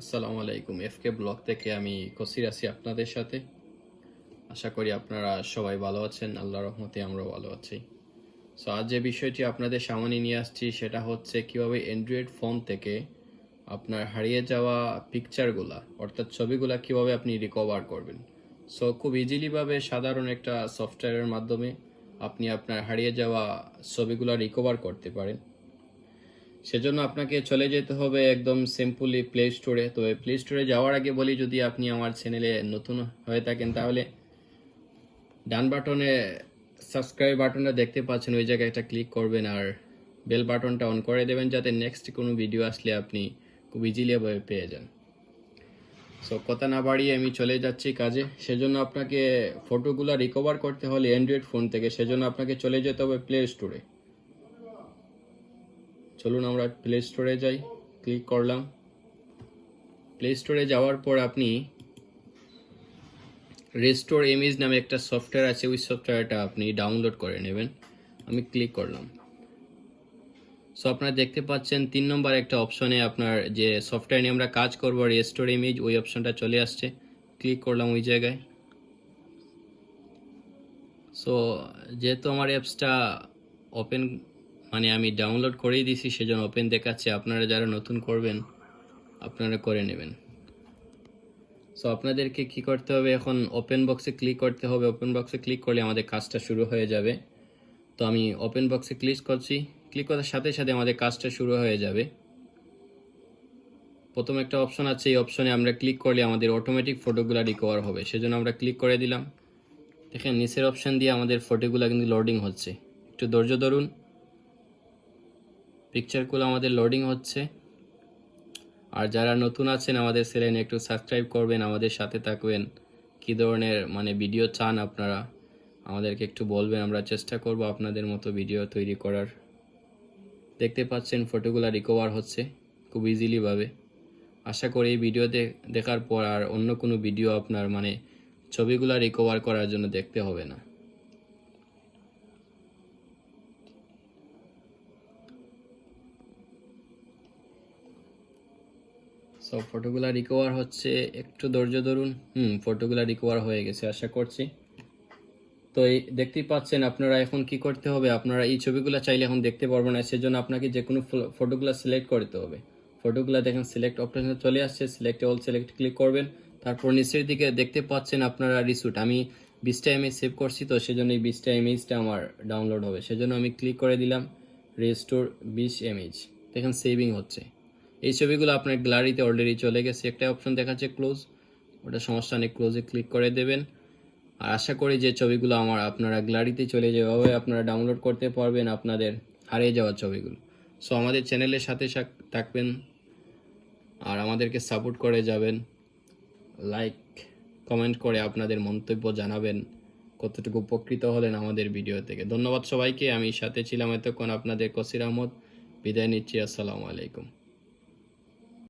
আসসালামু আলাইকুম। এফকে ব্লগ থেকে আমি কসির আছি আপনাদের সাথে। আশা করি আপনারা সবাই ভালো আছেন। আল্লাহর রহমতে আমরাও ভালো আছি। সো আজ যে বিষয়টি আপনাদের সামনে নিয়ে আসছি সেটা হচ্ছে কিভাবে অ্যান্ড্রয়েড ফোন থেকে আপনার হারিয়ে যাওয়া পিকচারগুলা অর্থাৎ ছবিগুলা কিভাবে আপনি রিকভার করবেন। সো খুব ইজিলিভাবে সাধারণ একটা সফটওয়্যারের মাধ্যমে আপনি আপনার হারিয়ে যাওয়া ছবিগুলা রিকভার করতে পারেন। সেজন্য আপনাকে চলে যেতে হবে একদম সিম্পলি প্লে স্টোরে। তো এই প্লে স্টোরে যাওয়ার আগে বলি, যদি আপনি আমার চ্যানেলে নতুন হয়ে থাকেন তাহলে ডান বাটনে সাবস্ক্রাইব বাটনটা দেখতে পাচ্ছেন, ওই জায়গায় একটা ক্লিক করবেন আর বেল বাটনটা অন করে দেবেন যাতে নেক্সট কোনো ভিডিও আসলে আপনি খুব ইজিলি পেয়ে যান। সো কথা না বাড়িয়ে আমি চলে যাচ্ছি কাজে। সেজন্য আপনাকে ফটোগুলো রিকভার করতে হলে অ্যান্ড্রয়েড ফোন থেকে, সেজন্য আপনাকে চলে যেতে হবে প্লে স্টোরে। চলুন আমরা প্লে স্টোরে যাই। ক্লিক করলাম। প্লে স্টোরে যাওয়ার পর আপনি রেস্টোর ইমেজ নামে একটা সফটওয়্যার আছে, ওই সফটওয়্যারটা আপনি ডাউনলোড করে নেবেন। আমি ক্লিক করলাম। সো আপনারা দেখতে পাচ্ছেন 3 নম্বর একটা অপশনে আপনার যে সফটওয়্যার নিয়ে আমরা কাজ করব রেস্টোর ইমেজ, ওই অপশনটা চলে আসছে। ক্লিক করলাম ওই জায়গায়। সো যেহেতু আমার অ্যাপসটা ওপেন মানে আমি ডাউনলোড করেই দিয়েছি সেজন্য ওপেন দেখাচ্ছে। আপনারা যারা নতুন করবেন আপনারা করে নেবেন। সো আপনাদেরকে কি করতে হবে, এখন ওপেন বক্সে ক্লিক করতে হবে। ওপেন বক্সে ক্লিক করলে আমাদের কাজটা শুরু হয়ে যাবে। তো আমি ওপেন বক্সে ক্লিক করছি। ক্লিক করার সাথে সাথে আমাদের কাজটা শুরু হয়ে যাবে। প্রথম একটা অপশন আছে, এই অপশনে আমরা ক্লিক করলে আমাদের অটোমেটিক ফটোগুলো রিকভার হবে, সেজন্য আমরা ক্লিক করে দিলাম। দেখেন নিচের অপশন দিয়ে আমাদের ফটোগুলো কিন্তু লোডিং হচ্ছে। একটু ধৈর্য ধরুন, পিকচারগুলো আমাদের লোডিং হচ্ছে। আর যারা নতুন আছেন আমাদের চ্যানেলে একটু সাবস্ক্রাইব করবেন, আমাদের সাথে থাকবেন। কী ধরনের ভিডিও চান আপনারা আমাদেরকে একটু বলবেন, আমরা চেষ্টা করব আপনাদের মতো ভিডিও তৈরি করার। দেখতে পাচ্ছেন ফটোগুলো রিকভার হচ্ছে খুব ইজিলিভাবে। আশা করি এই ভিডিও দেখার পর আর অন্য কোনো ভিডিও আপনার ছবিগুলো রিকভার করার জন্য দেখতে হবে না। সো ফটোগুলো রিকভার হচ্ছে, একটু ধৈর্য ধরুন। ফটোগুলো রিকভার হয়ে গেছে আশা করছি। তো এই দেখতেই পাচ্ছেন আপনারা এখন কি করতে হবে, আপনারা এই ছবিগুলো চাইলে এখন দেখতে পারবেন না, সেজন্য আপনাকে যে কোনো ফটোগুলো সিলেক্ট করতে হবে। ফটোগুলো দেখেন সিলেক্ট অপশনে চলে আসছে, সিলেক্ট অল সিলেক্ট ক্লিক করবেন। তারপর নিচের দিকে দেখতে পাচ্ছেন আপনারা রিসুট, আমি 20টা ইমেজ সেভ করছি, তো সেজন্য এই 20টা ইমেজটা আমার ডাউনলোড হবে, সেজন্য আমি ক্লিক করে দিলাম রেস্টোর 20 ইমেজ। দেখেন সেভিং হচ্ছে। এই ছবিগুলো আপনার গ্যালারিতে অলরেডি চলে গেছে। একটা অপশন দেখাচ্ছে ক্লোজ, ওটা সমস্যা নেই, ক্লোজে ক্লিক করে দেবেন। আর আশা করি যে ছবিগুলো আপনারা গ্যালারিতে চলে যাবে, আপনারা ডাউনলোড করতে পারবেন আপনাদের হারিয়ে যাওয়া ছবিগুলো। সো আমাদের চ্যানেলের সাথে থাকবেন আর আমাদেরকে সাপোর্ট করে যাবেন। লাইক কমেন্ট করে আপনাদের মন্তব্য জানাবেন, কতটুকু উপকৃত হলেন আমাদের ভিডিও থেকে। ধন্যবাদ সবাইকে। আমি সাথে ছিলাম এতক্ষণ আপনাদের কসির আহমদ। বিদায় নিচ্ছি। আসসালামু আলাইকুম।